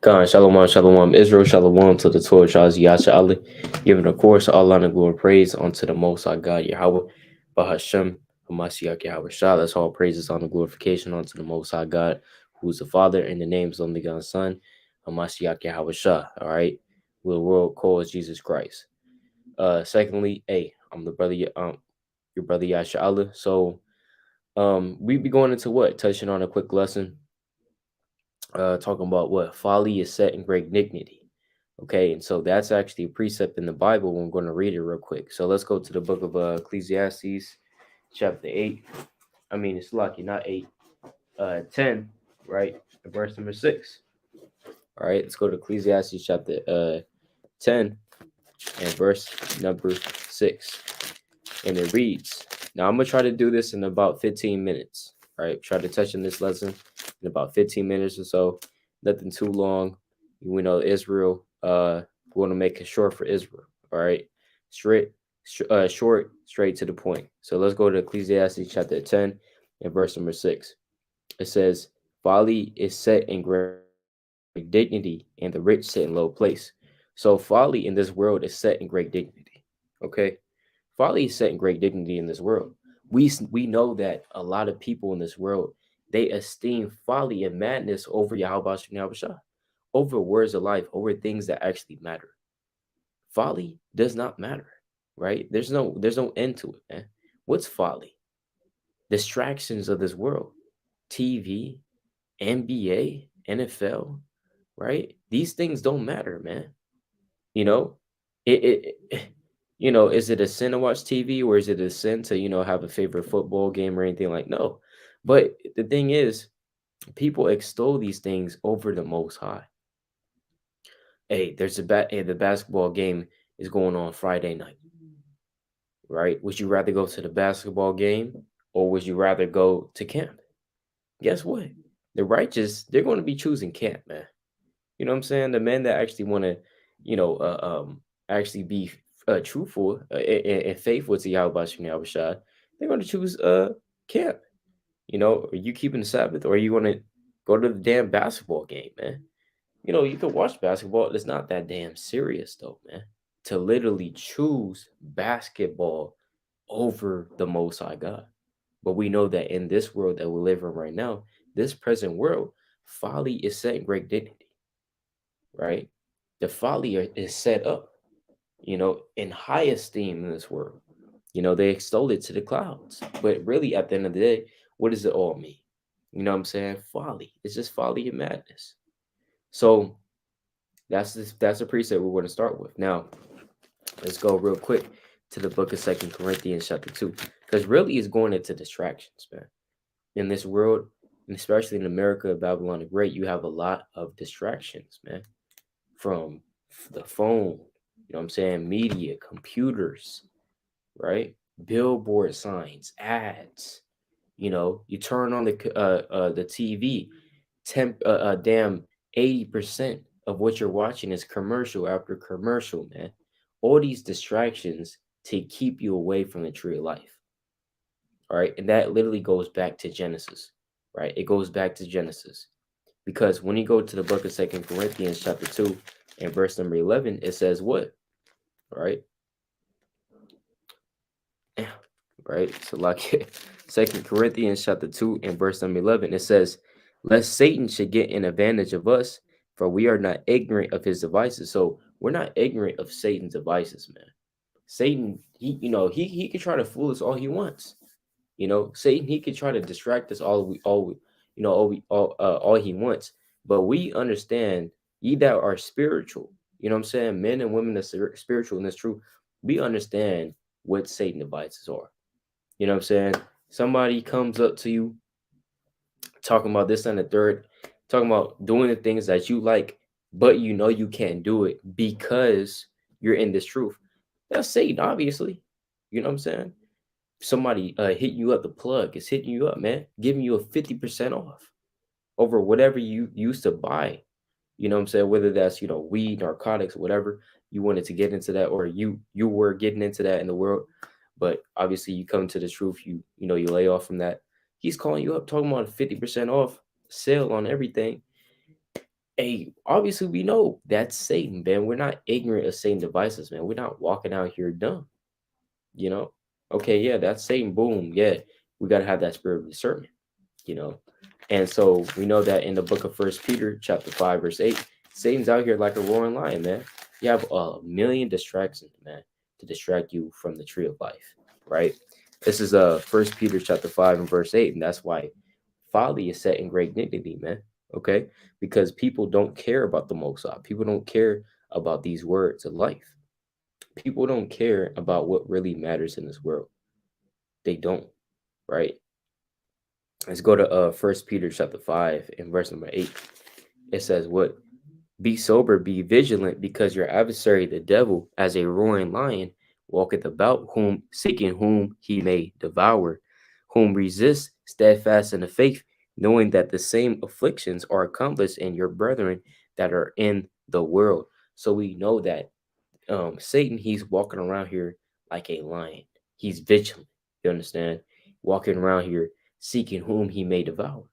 Khan, Shalom, Shalom, Israel, Shalom to the Torah, Shaz, Yasha Ali, giving of course all honor, glory, praise unto the Most High God, Yahweh, Bahashem, Hamashiach, Yahweh Shah. That's all praises, honor, glorification unto the Most High God, who is the Father, in the names of the God's Son, Hamashiach, Yahweh Shah. All right, who the world calls Jesus Christ. Secondly, hey, I'm the brother, your brother Yasha Ali. So, we be going into what? Touching on a quick lesson. Talking about what folly is set in great dignity. Okay, and so that's actually a precept in the Bible. I'm going to read it real quick. So let's go to the book of Ecclesiastes, chapter 8. I mean, it's lucky, not 8, 10, right? Verse number 6. All right, let's go to Ecclesiastes chapter 10 and verse number 6. And it reads, now I'm going to try to do this in about 15 minutes. All right, try to touch on this lesson in about 15 minutes or so. Nothing too long. We know Israel, we want to make it short for Israel. All right, short, straight to the point. So let's go to Ecclesiastes chapter 10 and verse number 6. It says, folly is set in great dignity and the rich sit in low place. So folly in this world is set in great dignity. Okay, folly is set in great dignity in this world. We know that a lot of people in this world, they esteem folly and madness over Yahweh Shah, over words of life, over things that actually matter. Folly does not matter, right? There's no end to it, man. What's folly? Distractions of this world, TV, NBA, NFL, right? These things don't matter, man. You know, it is it a sin to watch TV, or is it a sin to, have a favorite football game or anything like? No. But the thing is, people extol these things over the Most High. Hey, the basketball game is going on Friday night, right? Would you rather go to the basketball game, or would you rather go to camp? Guess what? The righteous, they're going to be choosing camp, man. You know what I'm saying? The men that actually want to, actually be truthful and faithful to Yahweh Shah, they're going to choose camp. Are you keeping the Sabbath, or are you going to go to the damn basketball game, man? You can watch basketball. It's not that damn serious, though, man. To literally choose basketball over the Most High God. But we know that in this world that we live in right now, this present world, folly is set in great dignity, right? The folly is set up, in high esteem in this world. They extol it to the clouds. But really, at the end of the day, what does it all mean? You know what I'm saying? Folly. It's just folly and madness. So that's a precept we're going to start with. Now, let's go real quick to the book of 2 Corinthians chapter 2. Because really it's going into distractions, man. In this world, and especially in America, Babylon the Great, you have a lot of distractions, man. From the phone, you know what I'm saying? Media, computers, right? Billboard signs, ads. You turn on the TV, damn 80% of what you're watching is commercial after commercial, man. All these distractions to keep you away from the tree of life. All right, and that literally goes back to Genesis, right? It goes back to Genesis, because when you go to the book of 2 Corinthians chapter 2 and verse number 11, it says what? Right? Right? So like 2 Corinthians chapter 2 and verse number 11, it says, lest Satan should get an advantage of us, for we are not ignorant of his devices. So we're not ignorant of Satan's devices, man. Satan, he can try to fool us all he wants. Satan, he could try to distract us all he wants. But we understand, ye that are spiritual, you know what I'm saying? Men and women that are spiritual in this truth, we understand what Satan devices are. You know what I'm saying? Somebody comes up to you talking about this and the third, talking about doing the things that you like, but you can't do it because you're in this truth. That's Satan, obviously. You know what I'm saying? Somebody hitting you up, the plug is hitting you up, man, giving you a 50% off over whatever you used to buy. You know what I'm saying? Whether that's, weed, narcotics, whatever you wanted to get into that, or you were getting into that in the world. But obviously you come to the truth, you lay off from that. He's calling you up talking about 50% off sail on everything. Hey, obviously we know that's Satan, man. We're not ignorant of Satan devices, man. We're not walking out here dumb, you know. Okay, yeah, that's Satan. Boom, yeah, we gotta have that spirit of discernment, you know. And so we know that in the book of First Peter, chapter 5, verse 8, Satan's out here like a roaring lion, man. You have a million distractions, man, to distract you from the tree of life, right? This is First Peter chapter 5 and verse 8, and that's why folly is set in great dignity, man. Okay, because people don't care about the Most High. People don't care about these words of life. People don't care about what really matters in this world. They don't, right? Let's go to First Peter chapter 5 and verse number 8. It says, "What? Be sober, be vigilant, because your adversary, the devil, as a roaring lion, walketh about, whom seeking whom he may devour, whom resist steadfast in the faith, knowing that the same afflictions are accomplished in your brethren that are in the world." So we know that Satan, he's walking around here like a lion. He's vigilant. You understand? Walking around here seeking whom he may devour.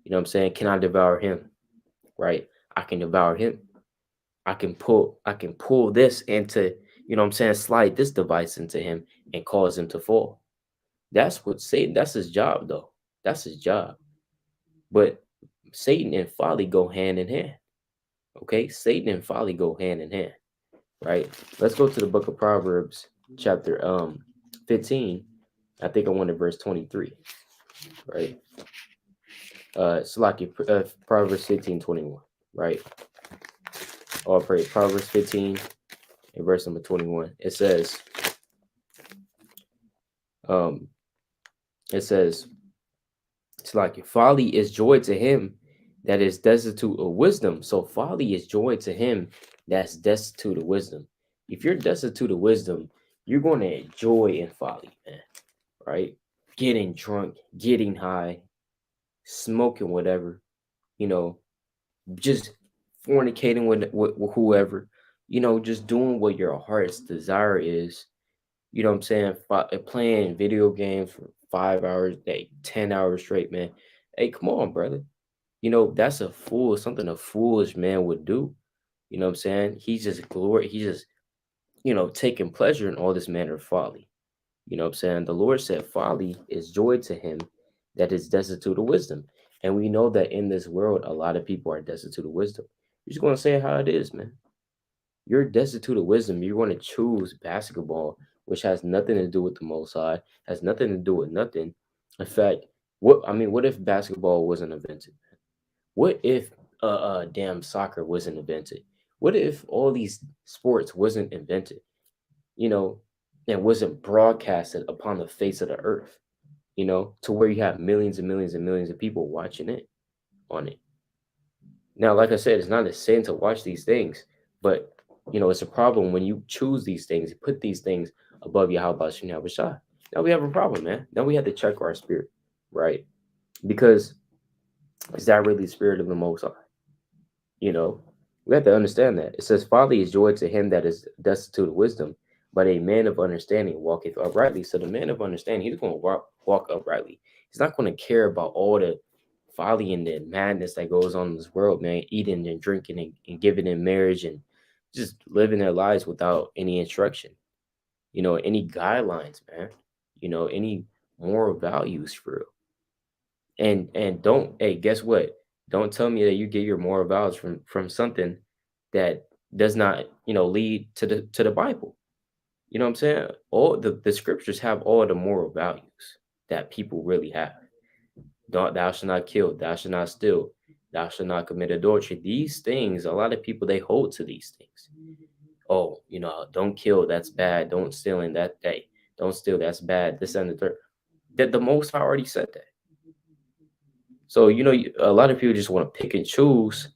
You know what I'm saying? Can I devour him? Right? I can devour him. I can pull this into, you know what I'm saying, slide this device into him and cause him to fall. That's what Satan, that's his job though. That's his job. But Satan and folly go hand in hand. Okay? Satan and folly go hand in hand, right? Let's go to the book of Proverbs, chapter 15. I think I wanted verse 23, right? It's like Proverbs 15:21, right? All praise. Proverbs 15 and verse number 21. Um, it says, it's like folly is joy to him that is destitute of wisdom. So folly is joy to him that's destitute of wisdom. If you're destitute of wisdom, you're going to enjoy in folly, man, right? Getting drunk, getting high, smoking whatever, you know, just fornicating with whoever, you know, just doing what your heart's desire is. You know what I'm saying? Playing video games for 5 hours, 10 hours straight, man. Hey, come on, brother. You know, that's something a foolish man would do. You know what I'm saying? He's just, taking pleasure in all this manner of folly. You know what I'm saying? The Lord said folly is joy to him that is destitute of wisdom. And we know that in this world, a lot of people are destitute of wisdom. You're just going to say how it is, man. You're destitute of wisdom. You're going to choose basketball, which has nothing to do with the Most High, has nothing to do with nothing. In fact, what if basketball wasn't invented? What if damn soccer wasn't invented? What if all these sports wasn't invented? You know, and wasn't broadcasted upon the face of the earth, to where you have millions and millions and millions of people watching it on it. Now, like I said, it's not a sin to watch these things, but it's a problem when you choose these things, you put these things above you. How about you have a shot? Now we have a problem, man. Now we have to check our spirit, right? Because is that really the spirit of the Most High? You know, we have to understand that. It says, "Folly is joy to him that is destitute of wisdom, but a man of understanding walketh uprightly." So the man of understanding, he's going to walk uprightly. He's not going to care about all the folly and the madness that goes on in this world, man, eating and drinking and giving in marriage and just living their lives without any instruction, any guidelines, man, any moral values for real. And don't, hey, guess what? Don't tell me that you get your moral values from something that does not, lead to the Bible. You know what I'm saying? All the scriptures have all the moral values that people really have. Don't Thou shalt not kill, thou shalt not steal, thou shalt not commit adultery. These things, a lot of people, they hold to these things. Oh, don't kill, that's bad. Don't steal, in that day. Don't steal, that's bad. This and the third. That the Most High already said that. So, a lot of people just want to pick and choose,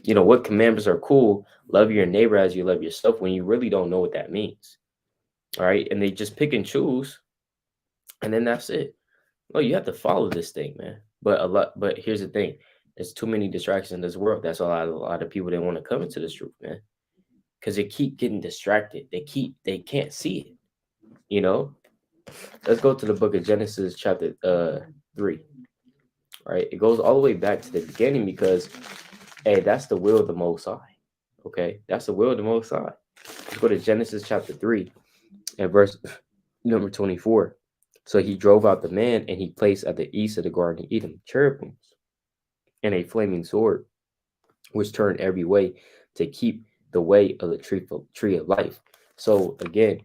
what commandments are cool. Love your neighbor as you love yourself, when you really don't know what that means. All right. And they just pick and choose. And then that's it. No, you have to follow this thing, man. But here's the thing. There's too many distractions in this world. That's a lot of people that want to come into this truth, man. Because they keep getting distracted. They can't see it. Let's go to the book of Genesis chapter 3. right? It goes all the way back to the beginning because, hey, that's the will of the Most High. Okay, that's the will of the Most High. Let's go to Genesis chapter 3 and verse number 24. So he drove out the man and he placed at the east of the Garden of Eden cherubims and a flaming sword, which turned every way to keep the way of the tree of life. So again,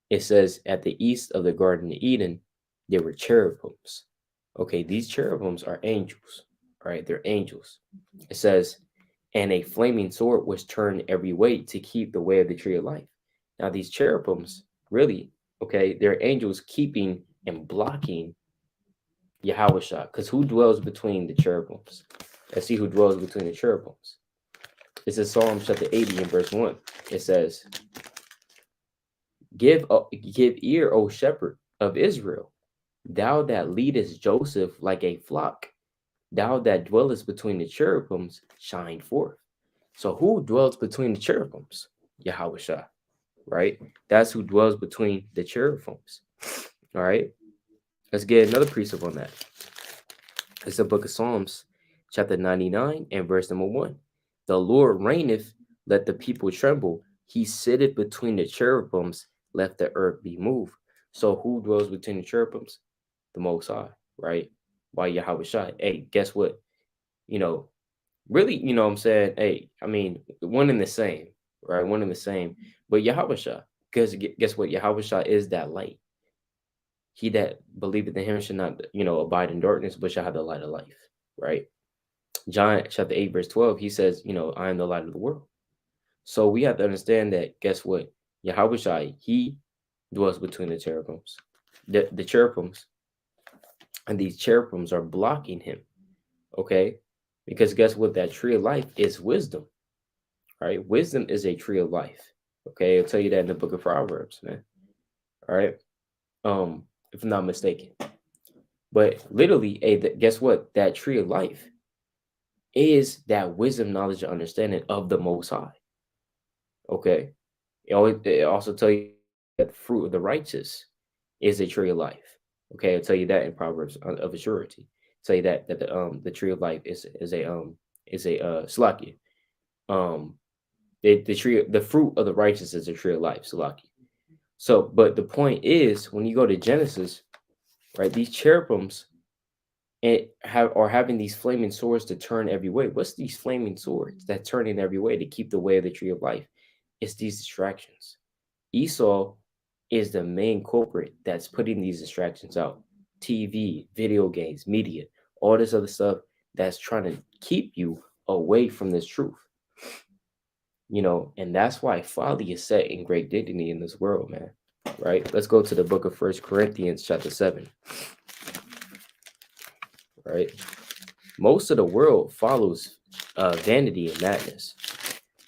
it says at the east of the Garden of Eden, there were cherubims. Okay, these cherubims are angels, right? They're angels. It says, and a flaming sword was turned every way to keep the way of the tree of life. Now, these cherubims, really, okay, they're angels keeping and blocking Yahweh because who dwells between the cherubims? Let's see who dwells between the cherubims. This is Psalm chapter 80 and verse 1. It says, give ear, O shepherd of Israel, thou that leadest Joseph like a flock, thou that dwellest between the cherubims, shine forth. So who dwells between the cherubims? Yahweh Shah, right? That's who dwells between the cherubims. All right. Let's get another precept on that. It's the book of Psalms, chapter 99 and verse number 1. The Lord reigneth, let the people tremble. He sitteth between the cherubims, let the earth be moved. So who dwells between the cherubims? The Most High, right? By Yahweh Shah. Hey, guess what? Really, what I'm saying? Hey, I mean, one and the same, right? One and the same. But Yahweh Shah, because guess what? Yahweh Shah is that light. He that believeth in him should not, abide in darkness, but shall have the light of life, right? John chapter 8, verse 12, he says, I am the light of the world. So we have to understand that, guess what? Yahweh Shai, he dwells between the cherubims. The cherubims, and these cherubims are blocking him, okay? Because guess what? That tree of life is wisdom, right? Wisdom is a tree of life, okay? I'll tell you that in the book of Proverbs, man, all right? If I'm not mistaken. But literally, guess what? That tree of life is that wisdom, knowledge, and understanding of the Most High. Okay. It also tell you that the fruit of the righteous is a tree of life. Okay, I'll tell you that in Proverbs of a surety. Tell you that the tree of life is a Slakia. The fruit of the righteous is a tree of life, Slakia. So, but the point is, when you go to Genesis, right, these cherubims are having these flaming swords to turn every way. What's these flaming swords that turn in every way to keep the way of the tree of life? It's these distractions. Esau is the main culprit that's putting these distractions out. TV, video games, media, all this other stuff that's trying to keep you away from this truth. And that's why folly is set in great dignity in this world, man. Right? Let's go to the book of 1 Corinthians chapter 7. Right? Most of the world follows vanity and madness.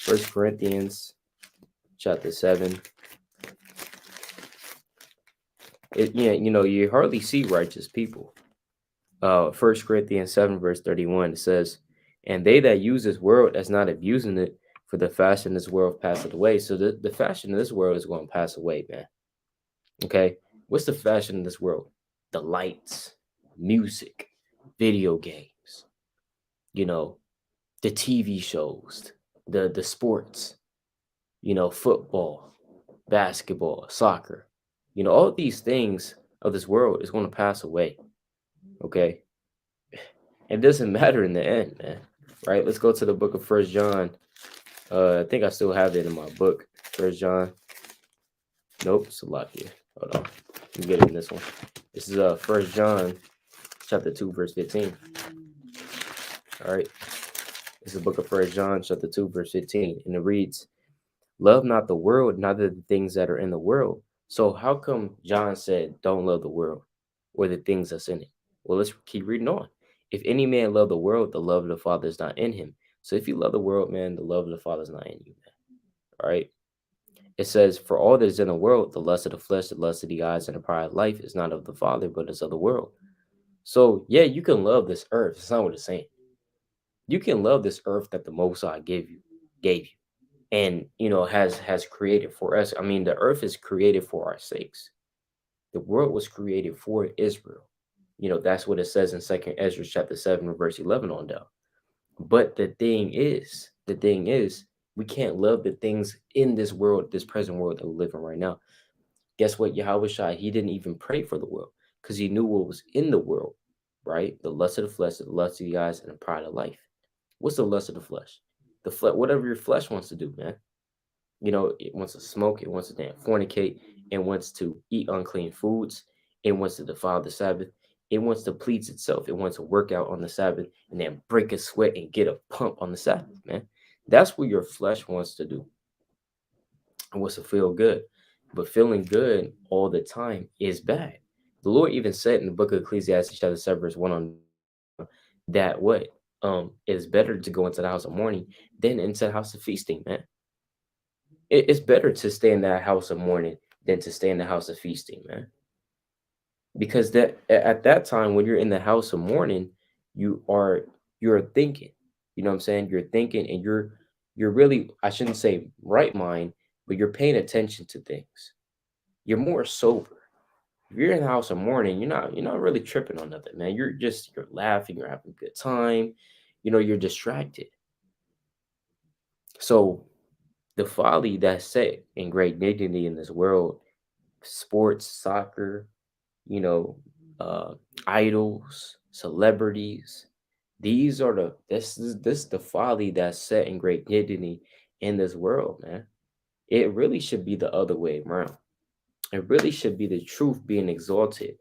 1 Corinthians chapter 7. You hardly see righteous people. 1 Corinthians 7 verse 31, it says, and they that use this world as not abusing it, for the fashion of this world passeth away. So the fashion of this world is going to pass away, man. Okay, what's the fashion of this world? The lights, music, video games, the TV shows, the sports, football, basketball, soccer, all of these things of this world is going to pass away. Okay. It doesn't matter in the end, man. Right? Let's go to the book of 1 John. I think I still have it in my book. 1 John. Nope, it's a lot here. Hold on. Let me get it in this one. This is 1 John chapter 2, verse 15. All right. This is the book of 1 John chapter 2, verse 15. And it reads, love not the world, neither the things that are in the world. So how come John said, don't love the world or the things that's in it? Well, let's keep reading on. If any man love the world, the love of the Father is not in him. So if you love the world, man, the love of the Father is not in you, man. All right. It says, for all that is in the world, the lust of the flesh, the lust of the eyes, and the pride of life is not of the Father, but is of the world. So yeah, you can love this earth. It's not what it's saying. You can love this earth that the Most High gave you, and has created for us. I mean, the earth is created for our sakes. The world was created for Israel. That's what it says in Second Ezra chapter 7 verse 11 on down. But the thing is, we can't love the things in this world, this present world that we live in right now. Guess what? Yahweh Shai, he didn't even pray for the world because he knew what was in the world, right? The lust of the flesh, the lust of the eyes, and the pride of life. What's the lust of the flesh? The flesh, whatever your flesh wants to do, man. It wants to smoke, it wants to damn fornicate, it wants to eat unclean foods, it wants to defile the Sabbath, it wants to please itself, it wants to work out on the Sabbath and then break a sweat and get a pump on the Sabbath, man. That's what your flesh wants to do. It wants to feel good. But feeling good all the time is bad. The Lord even said in the book of Ecclesiastes, chapter 7, verse 1 on that what? It is better to go into the house of mourning than into the house of feasting, man. It's better to stay in that house of mourning than to stay in the house of feasting, man. Because that at that time when you're in the house of mourning, you're thinking. You know what I'm saying? You're thinking and you're really, I shouldn't say right mind, but you're paying attention to things. You're more sober. If you're in the house of mourning, you're not really tripping on nothing, man. You're laughing, you're having a good time, you're distracted. So the folly that's set in great dignity in this world, sports, soccer, you know, uh, idols, celebrities. These are this the folly that's set in great dignity in this world, man. It really should be the other way around. It really should be the truth being exalted.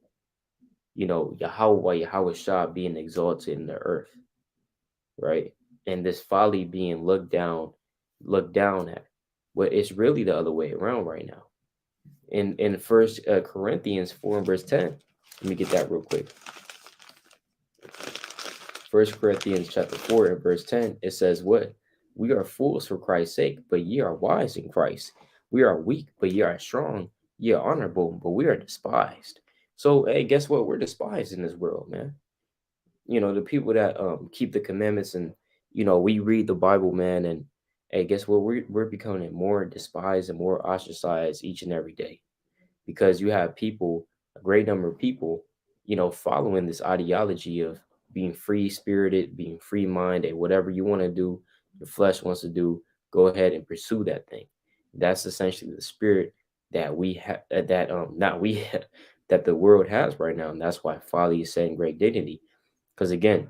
Yahweh Shah being exalted in the earth, right? And this folly being looked down at. But it's really the other way around right now. In First Corinthians 4 and verse 10. Let me get that real quick. First Corinthians chapter 4 and verse 10, it says what? We are fools for Christ's sake, but ye are wise in Christ. We are weak, but ye are strong. Ye are honorable, but we are despised. So, hey, guess what? We're despised in this world, man. The people that keep the commandments and we read the Bible, man, and hey, guess what? We're becoming more despised and more ostracized each and every day because you have people, a great number of people, following this ideology of being free spirited, being free minded, whatever you want to do, your flesh wants to do, go ahead and pursue that thing. That's essentially the spirit that we have, that not we that the world has right now, and that's why folly is saying great dignity. Because again,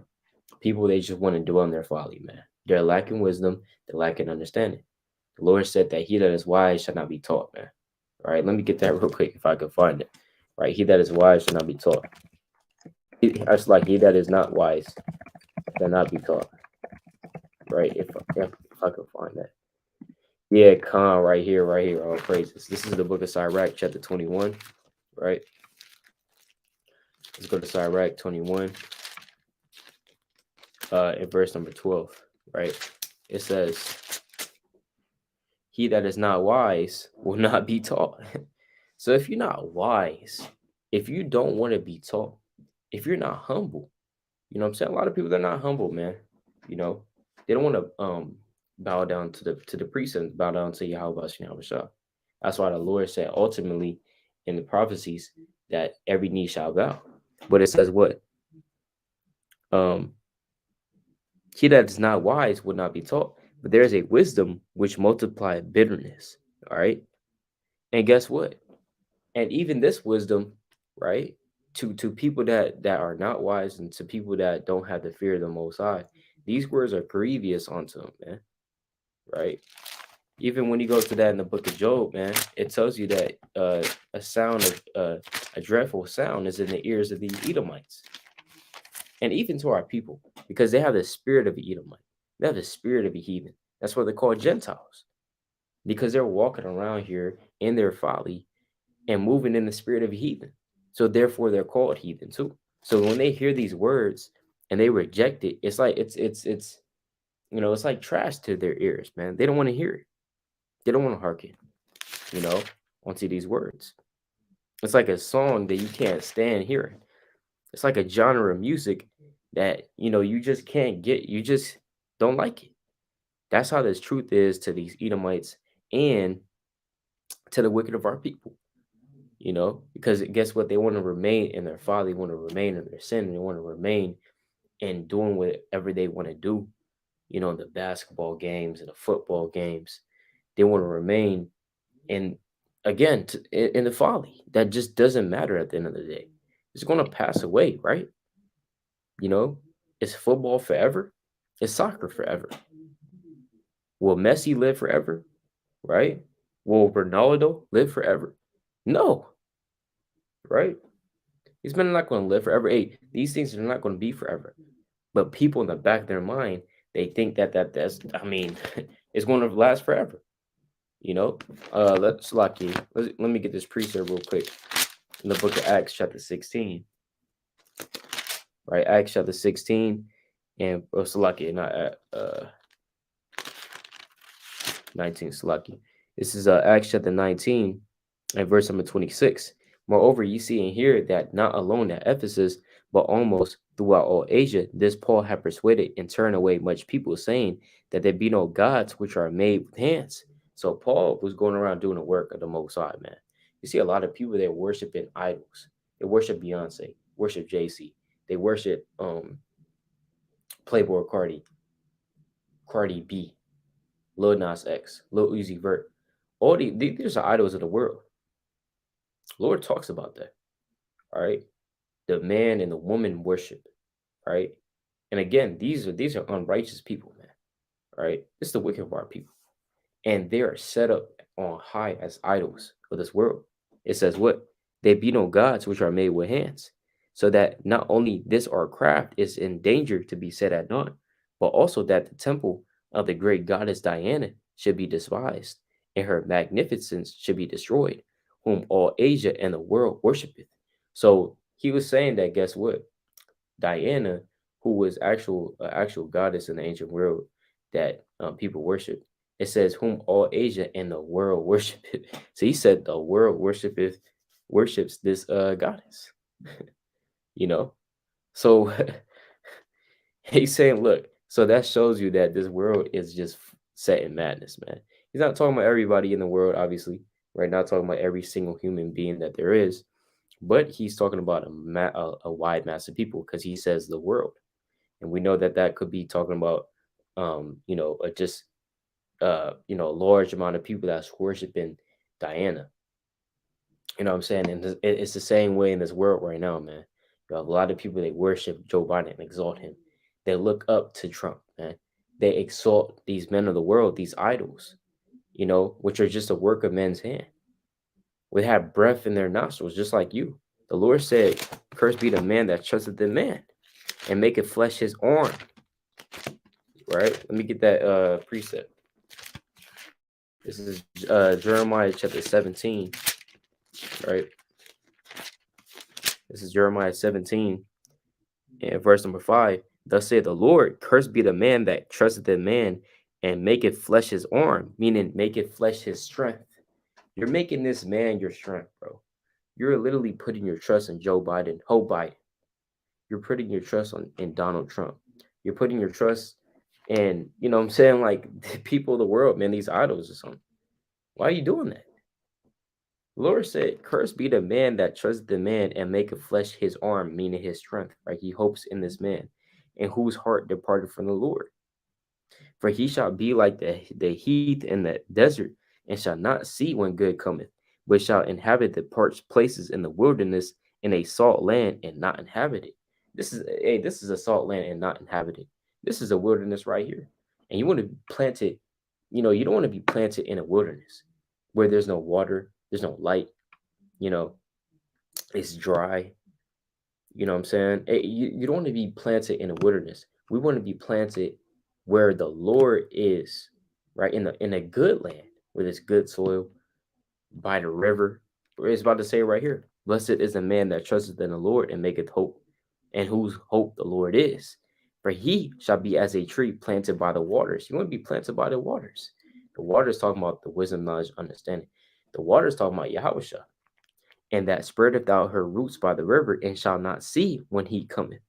people they just want to dwell in their folly, man. They're lacking wisdom, they're lacking understanding. The Lord said that he that is wise shall not be taught, man. All right, let me get that real quick if I can find it. Right, he that is wise shall not be taught. It's like he that is not wise shall not be taught. Right, if I can find that. Yeah, Khan, right here, all praises. This is the book of Sirach, chapter 21, right? Let's go to Sirach 21, in verse number 12, right? It says, he that is not wise will not be taught. So if you're not wise, if you don't want to be taught, if you're not humble, you know what I'm saying? A lot of people, they're not humble, man. They don't want to bow down to the precepts, bow down to Yahweh Shah. That's why the Lord said ultimately in the prophecies that every knee shall bow. But it says what? He that is not wise would not be taught. But there is a wisdom which multiplieth bitterness. All right. And guess what? And even this wisdom, right? To people that are not wise and to people that don't have the fear of the Most High, these words are grievous unto them, man. Right? Even when you go to that in the book of Job, man, it tells you that a sound of a dreadful sound is in the ears of these Edomites, and even to our people, because they have the spirit of the Edomite, they have the spirit of a heathen. That's why they're called Gentiles, because they're walking around here in their folly and moving in the spirit of a heathen. So therefore, they're called heathen too. So when they hear these words and they reject it, it's like it's like trash to their ears, man. They don't want to hear it. They don't want to hearken, onto these words. It's like a song that you can't stand hearing. It's like a genre of music that you just can't get. You just don't like it. That's how this truth is to these Edomites and to the wicked of our people. because guess what? They want to remain in their folly, they want to remain in their sin, they want to remain in doing whatever they want to do, the basketball games and the football games. They want to remain in, again, in the folly that just doesn't matter at the end of the day. It's going to pass away, right? You know, is football forever? Is soccer forever? Will Messi live forever? Right? Will Ronaldo live forever? No, right? These men are not going to live forever. Hey, these things are not going to be forever. But people in the back of their mind, they think that's I mean, it's going to last forever. Let's Lucky. Let me get this precept real quick. In the book of Acts, chapter 16. Right, Acts chapter 16, and Salaki, not 19, Salaki. This is Acts chapter 19 and verse number 26. Moreover, you see and hear that not alone at Ephesus, but almost throughout all Asia, this Paul had persuaded and turned away much people, saying that there be no gods which are made with hands. So Paul was going around doing the work of the Most High, man. You see a lot of people that worshiping idols. They worship Beyonce, worship JC. They worship Playboy Cardi B, Lil Nas X, Lil Uzi Vert. All these are idols of the world. Lord talks about that. All right. The man and the woman worship. Right. And again, these are unrighteous people, man. Right. It's the wicked part people. And they are set up on high as idols of this world. It says what? They be no gods which are made with hands. So that not only this our craft is in danger to be set at naught, but also that the temple of the great goddess Diana should be despised, and her magnificence should be destroyed, whom all Asia and the world worshipeth. So he was saying that, guess what? Diana, who was actual goddess in the ancient world that people worship. It says, "Whom all Asia and the world worshipeth." So he said the world worships this goddess. you know. So he's saying, look. So that shows you that this world is just set in madness, man. He's not talking about everybody in the world, obviously, right? Not talking about every single human being that there is, but he's talking about a wide mass of people because he says the world, and we know that that could be talking about, just a large amount of people that's worshiping Diana. You know what I'm saying? And it's the same way in this world right now, man. You have a lot of people that worship Joe Biden and exalt him. They look up to Trump, man. They exalt these men of the world, these idols, which are just a work of men's hand. We have breath in their nostrils, just like you. The Lord said, "Cursed be the man that trusteth in man, and maketh flesh his arm." Right? Let me get that precept. This is Jeremiah chapter 17, right? This is Jeremiah 17 and verse number 5. Thus saith the Lord, "Cursed be the man that trusteth in man, and maketh flesh his arm," meaning maketh flesh his strength. You're making this man your strength, bro. You're literally putting your trust in Joe Biden, Biden. You're putting your trust in Donald Trump. You're putting your trust in, what I'm saying, like the people of the world, man, these idols or something. Why are you doing that? The Lord said, "Cursed be the man that trusteth the man and maketh flesh his arm," meaning his strength, right? He hopes in this man, and whose heart departed from the Lord. For he shall be like the heath in the desert, and shall not see when good cometh, but shall inhabit the parched places in the wilderness, in a salt land and not inhabited. This is a salt land and not inhabited. This is a wilderness right here. And you want to plant it, you don't want to be planted in a wilderness where there's no water, there's no light, it's dry. You know what I'm saying? You don't want to be planted in a wilderness. We want to be planted where the Lord is, right? In a good land, where there's good soil, by the river. It's about to say right here, "Blessed is the man that trusteth in the Lord and maketh hope, and whose hope the Lord is. For he shall be as a tree planted by the waters." You want to be planted by the waters. The waters talking about the wisdom, knowledge, understanding. The waters talking about Yahweh. "And that spreadeth out her roots by the river, and shall not see when he cometh.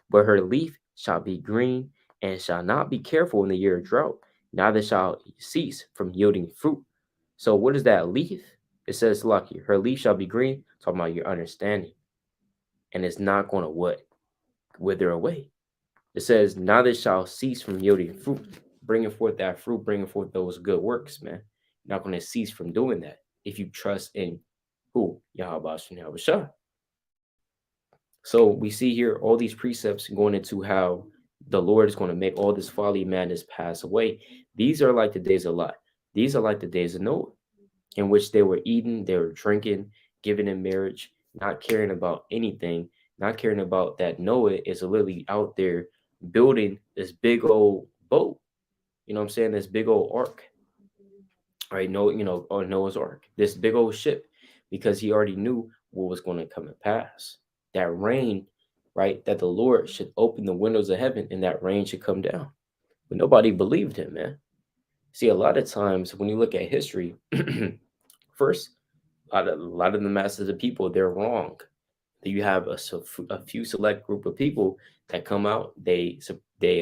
But her leaf shall be green, and shall not be careful in the year of drought, neither shall cease from yielding fruit." So what is that leaf? It says, lucky, her leaf shall be green, talking about your understanding. And it's not going to what? Wither away. It says, neither shall cease from yielding fruit, bringing forth that fruit, bringing forth those good works, man. You're not going to cease from doing that if you trust in who? Yahweh and Yahweh. So we see here all these precepts going into how the Lord is going to make all this folly, madness pass away. These are like the days of Lot. These are like the days of Noah, in which they were eating, they were drinking, giving in marriage, not caring about anything, not caring about that Noah is literally out there building this big old boat. You know what I'm saying? This big old ark. Right? No, or Noah's Ark, this big old ship, because he already knew what was going to come and pass. That rain, right? That the Lord should open the windows of heaven and that rain should come down. But nobody believed him, man. See, a lot of times when you look at history, first, a lot of the masses of people, they're wrong. You have a few select group of people that come out, they they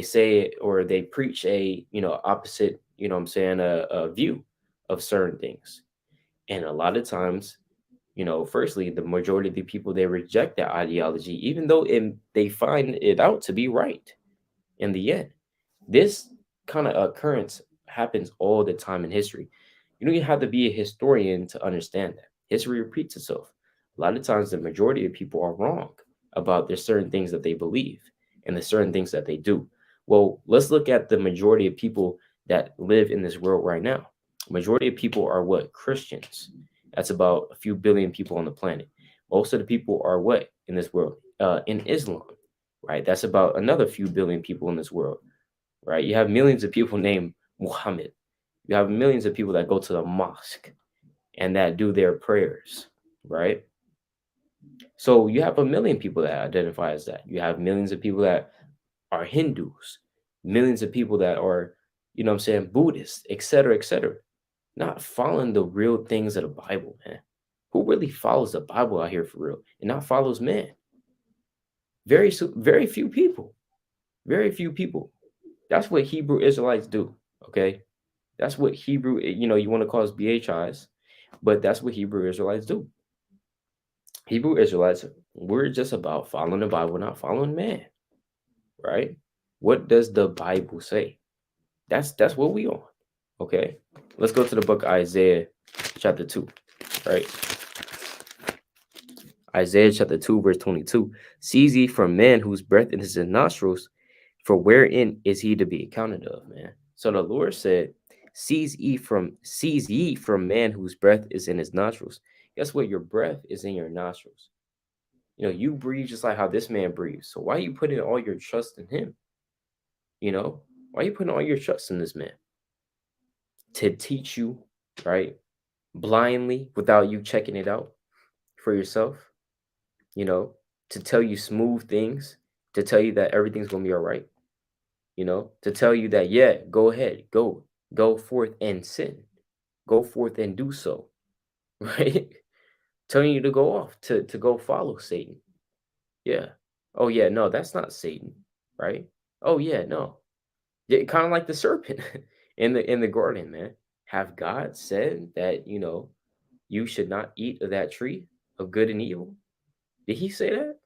say or they preach a opposite, I'm saying, a view of certain things. And a lot of times, firstly, the majority of the people, they reject that ideology, even though they find it out to be right in the end. This kind of occurrence happens all the time in history. You don't even have to be a historian to understand that. History repeats itself. A lot of times, the majority of people are wrong about there's certain things that they believe and the certain things that they do. Well, let's look at the majority of people that live in this world right now. Majority of people are what? Christians. That's about a few billion people on the planet. Most of the people are what in this world? In Islam, right? That's about another few billion people in this world, right? You have millions of people named Muhammad. You have millions of people that go to the mosque and that do their prayers, right? So you have a million people that identify as that. You have millions of people that are Hindus, millions of people that are, Buddhists, et cetera, not following the real things of the Bible, man. Who really follows the Bible out here for real and not follows man? Very few people. Very few people. That's what Hebrew Israelites do. Okay. That's what Hebrew, you want to call us BHIs, but that's what Hebrew Israelites do. Hebrew Israelites, we're just about following the Bible, not following man. Right? What does the Bible say? That's what we on. Okay. Let's go to the book of Isaiah chapter 2. Right? Isaiah chapter 2, verse 22. Seize ye from man whose breath is in his nostrils, for wherein is he to be accounted of, man? So the Lord said, Seize ye from man whose breath is in his nostrils. Guess what? Your breath is in your nostrils. You breathe just like how this man breathes. So why are you putting all your trust in him? Why are you putting all your trust in this man? To teach you, right? Blindly, without you checking it out for yourself, to tell you smooth things, to tell you that everything's going to be all right, to tell you that, yeah, go ahead, go forth and sin, go forth and do so, right? Telling you to go off, to go follow Satan. Yeah. Oh, yeah, no, that's not Satan, right? Oh, yeah, no. Yeah, kind of like the serpent in the garden, man. Have God said that, you should not eat of that tree of good and evil? Did he say that?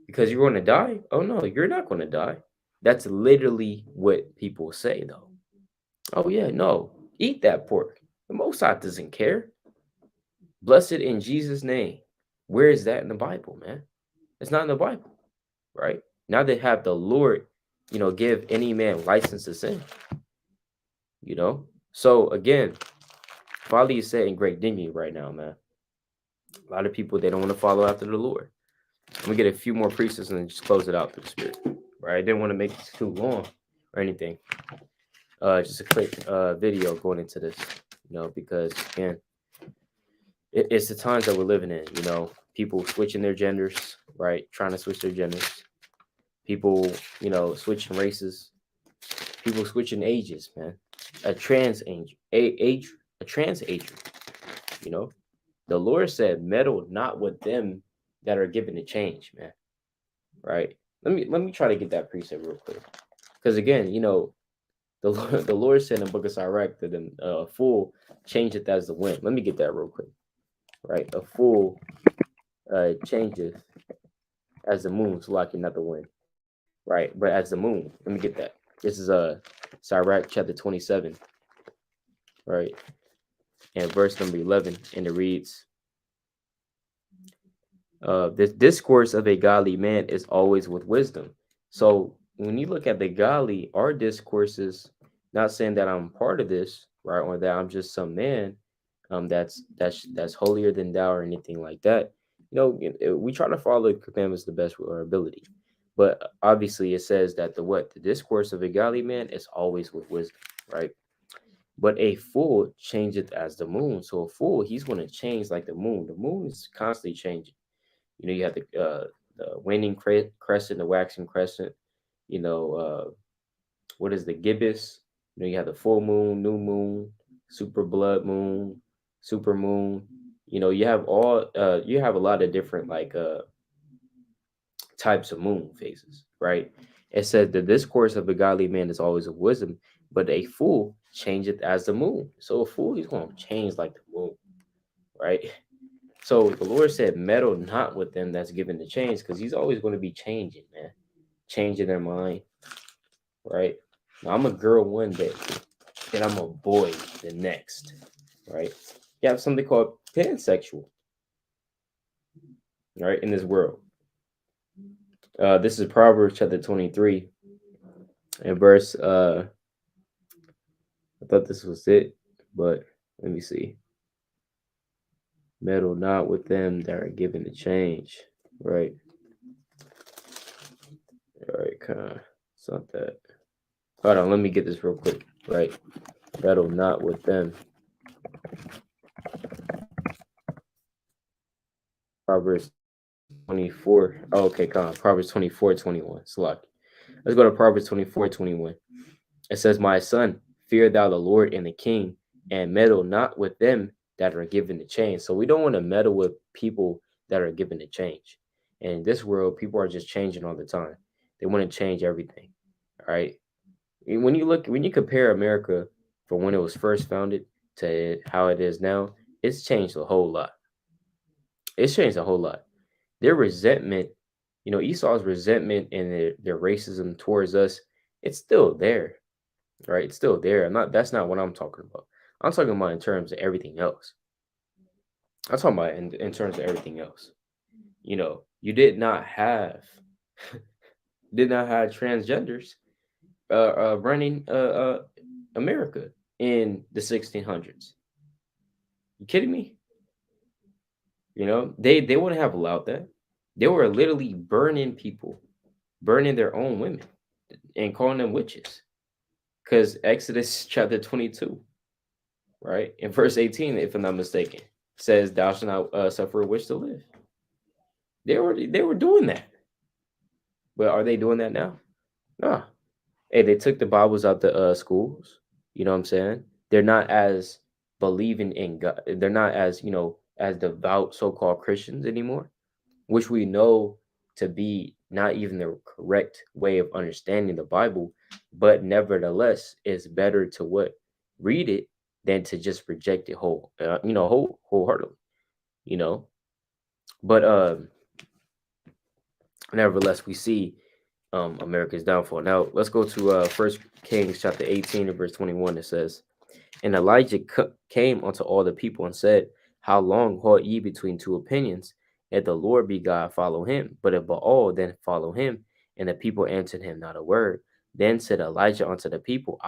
Because you're going to die? Oh, no, you're not going to die. That's literally what people say, though. Oh, yeah, no, eat that pork. The Most High doesn't care. Blessed in Jesus' name. Where is that in the Bible, man? It's not in the Bible, right? Now they have the Lord, give any man license to sin, So, again, Folly is setting great dignity right now, man. A lot of people, they don't want to follow after the Lord. Let me get a few more precepts and then just close it out through the Spirit, right? I didn't want to make this too long or anything. Just a quick video going into this, because, again, it's the times that we're living in, people switching their genders, right? Trying to switch their genders. People, switching races. People switching ages, man. A trans age, a trans age, The Lord said, meddle not with them that are given to change, man. Right? Let me try to get that precept real quick. Because again, The Lord said in the book of Sirach that a fool changeth as the wind. Let me get that real quick. Right, a fool changeth as the moon, so like not the wind. Right, but as the moon. Let me get that. This is Sirach chapter 27, right, and verse number 11, and it reads, "The discourse of a godly man is always with wisdom." So when you look at the godly, our discourses, not saying that I'm part of this, right, or that I'm just some man, that's holier than thou or anything like that. We try to follow the commandments the best with our ability, but obviously it says that the discourse of a godly man is always with wisdom, right? But a fool changeth as the moon. So a fool, he's going to change like the moon. The moon is constantly changing. You have the waning crescent, the waxing crescent. What is the gibbous? You have the full moon, new moon, super blood moon, super moon. You have a lot of different like types of moon phases, right? It says the discourse of a godly man is always of wisdom, but a fool changeth as the moon. So a fool, he's going to change like the moon, right? So the Lord said, meddle not with them that's given the change, because he's always going to be changing, man. Changing their mind, right? Now, I'm a girl one day, and I'm a boy the next, right? You have something called pansexual, right, in this world. This is Proverbs chapter 23 and verse, I thought this was it, but let me see. Meddle not with them that are given the change, right? All right, kind of. It's not that. Hold on, let me get this real quick, right? Meddle not with them. Proverbs 24. Oh, okay, come on. Proverbs 24:21. Select. Let's go to Proverbs 24:21. It says, "My son, fear thou the Lord and the king, and meddle not with them that are given to change." So we don't want to meddle with people that are given to change. And in this world, people are just changing all the time. They want to change everything. All right. When you compare America from when it was first founded to how it is now, it's changed a whole lot. It's changed a whole lot. Their resentment, Esau's resentment and their racism towards us, it's still there, right? It's still there. That's not what I'm talking about. I'm talking about in terms of everything else. I'm talking about in terms of everything else. You did not have transgenders running America in the 1600s. You kidding me? They wouldn't have allowed that. They were literally burning people, burning their own women, and calling them witches. Because Exodus chapter 22, right, in verse 18, if I'm not mistaken, says, "Thou shalt not suffer a witch to live." They were doing that, but are they doing that now? Nah. Hey, they took the Bibles out the schools. You know what I'm saying? They're not as believing in God. They're not as as devout so-called Christians anymore, which we know to be not even the correct way of understanding the Bible, but nevertheless, it's better to read it than to just reject it wholeheartedly, you know. But nevertheless, we see America's downfall. Now let's go to First Kings chapter 18 and verse 21. It says, "And Elijah came unto all the people and said, How long halt ye between two opinions? If the Lord be God, follow him. But if Baal, then follow him. And the people answered him not a word. Then said Elijah unto the people,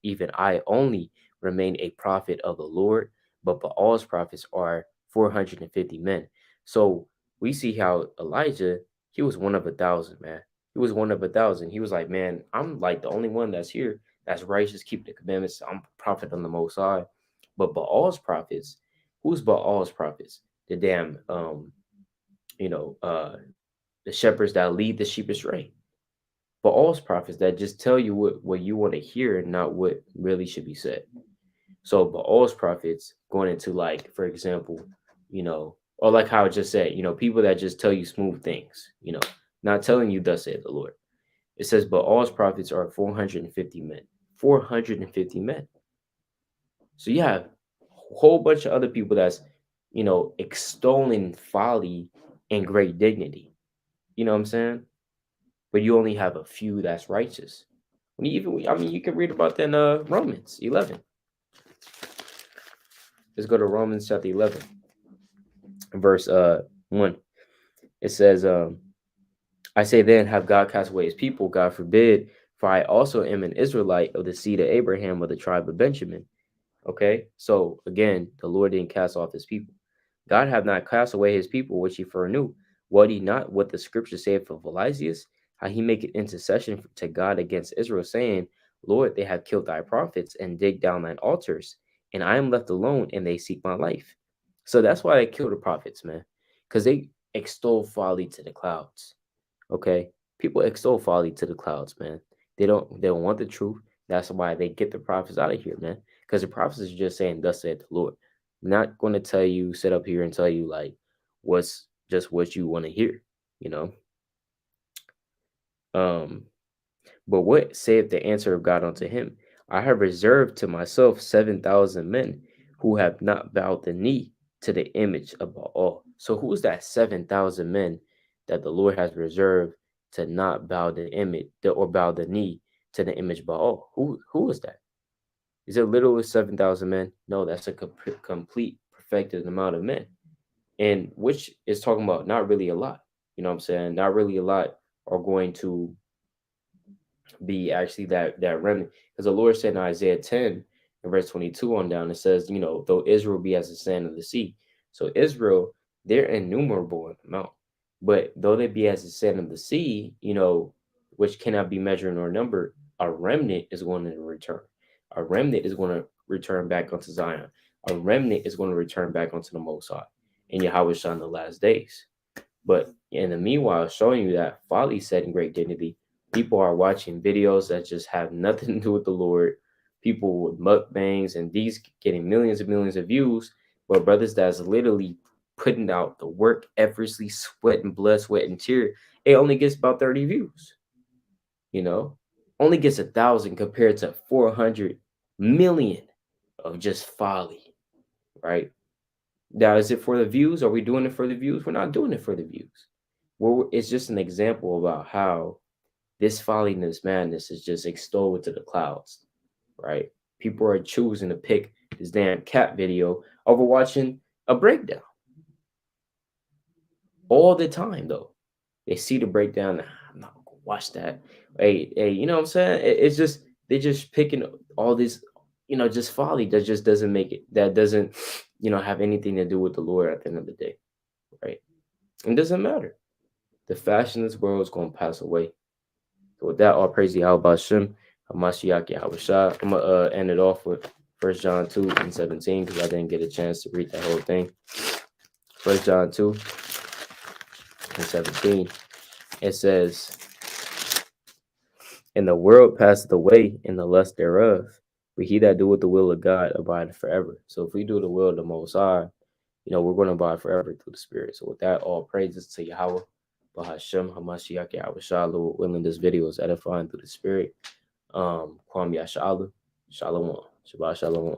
even I only remain a prophet of the Lord, but Baal's prophets are 450 men." So we see how Elijah, he was one of 1,000, man. He was one of 1,000. He was like, man, I'm like the only one that's here that's righteous, keep the commandments. I'm a prophet on the Most High. But Baal's prophets, who's Baal's prophets? The damn, you know, uh, the shepherds that lead the sheep astray. Baal's prophets that just tell you what you want to hear and not what really should be said. So Baal's prophets going into, like, for example, or like how I just said, people that just tell you smooth things, not telling you thus saith the Lord. It says, Baal's prophets are 450 men. 450 men. So you have a whole bunch of other people that's, extolling folly and great dignity. You know what I'm saying? But you only have a few that's righteous. You can read about that in Romans 11. Let's go to Romans chapter 11, verse 1. It says, I say then, have God cast away his people? God forbid, for I also am an Israelite of the seed of Abraham of the tribe of Benjamin. Okay, so again, the Lord didn't cast off his people. God have not cast away his people, which he foreknew. What he not what the scripture saith of Elias, how he make an intercession to God against Israel, saying, Lord, they have killed thy prophets and digged down thine altars, and I am left alone, and they seek my life. So that's why they killed the prophets, man, because they extol folly to the clouds. Okay, people extol folly to the clouds, man. They don't want the truth. That's why they get the prophets out of here, man. Because the prophets are just saying, "Thus saith the Lord." I'm not going to tell you, sit up here and tell you like what's just what you want to hear, you know. Um, but what saith the answer of God unto him? I have reserved to myself 7,000 men who have not bowed the knee to the image of Baal. So who's that 7,000 men that the Lord has reserved to not bow the image or bow the knee to the image of Baal? Who is that? Is it literally 7,000 men? No, that's a complete perfected amount of men. And which is talking about not really a lot. You know what I'm saying? Not really a lot are going to be actually that remnant. Because the Lord said in Isaiah 10 and verse 22 on down, it says, though Israel be as the sand of the sea. So Israel, they're innumerable in amount. But though they be as the sand of the sea, which cannot be measured nor numbered, a remnant is going to return. A remnant is going to return back onto Zion. A remnant is going to return back onto the Most High. And Yahweh shall in the last days. But in the meanwhile, showing you that Folly said in great dignity, people are watching videos that just have nothing to do with the Lord. People with mukbangs and these getting millions and millions of views, but brothers that's literally putting out the work, effortlessly sweat and blood, sweat and tear, it only gets about 30 views. Only gets 1,000 compared to 400 million of just folly, right? Now, is it for the views? Are we doing it for the views? We're not doing it for the views. It's just an example about how this folly and this madness is just extolled to the clouds, right? People are choosing to pick this damn cat video over watching a breakdown all the time, though. They see the breakdown. I'm not gonna watch that. Hey, you know what I'm saying? It's just they're just picking all this, just folly that just doesn't make it. That doesn't, have anything to do with the Lord at the end of the day, right? It doesn't matter. The fashion of this world is gonna pass away. So with that, all praise Yahweh Shem, Hamashiach Yahweh Shah. I'm gonna end it off with 1 John 2 and 17 because I didn't get a chance to read that whole thing. 1 John 2 and 17. It says, and the world passeth away in the lust thereof, but he that doeth the will of God abideth forever. So if we do the will of the Most High, we're going to abide forever through the Spirit. So with that, all praises to Yahweh, Bahashem, Hamashiach, Yahweh Shah, Lord willing, this video is edifying through the Spirit. Kwam Yashala, Shalom, Shabbat Shalom.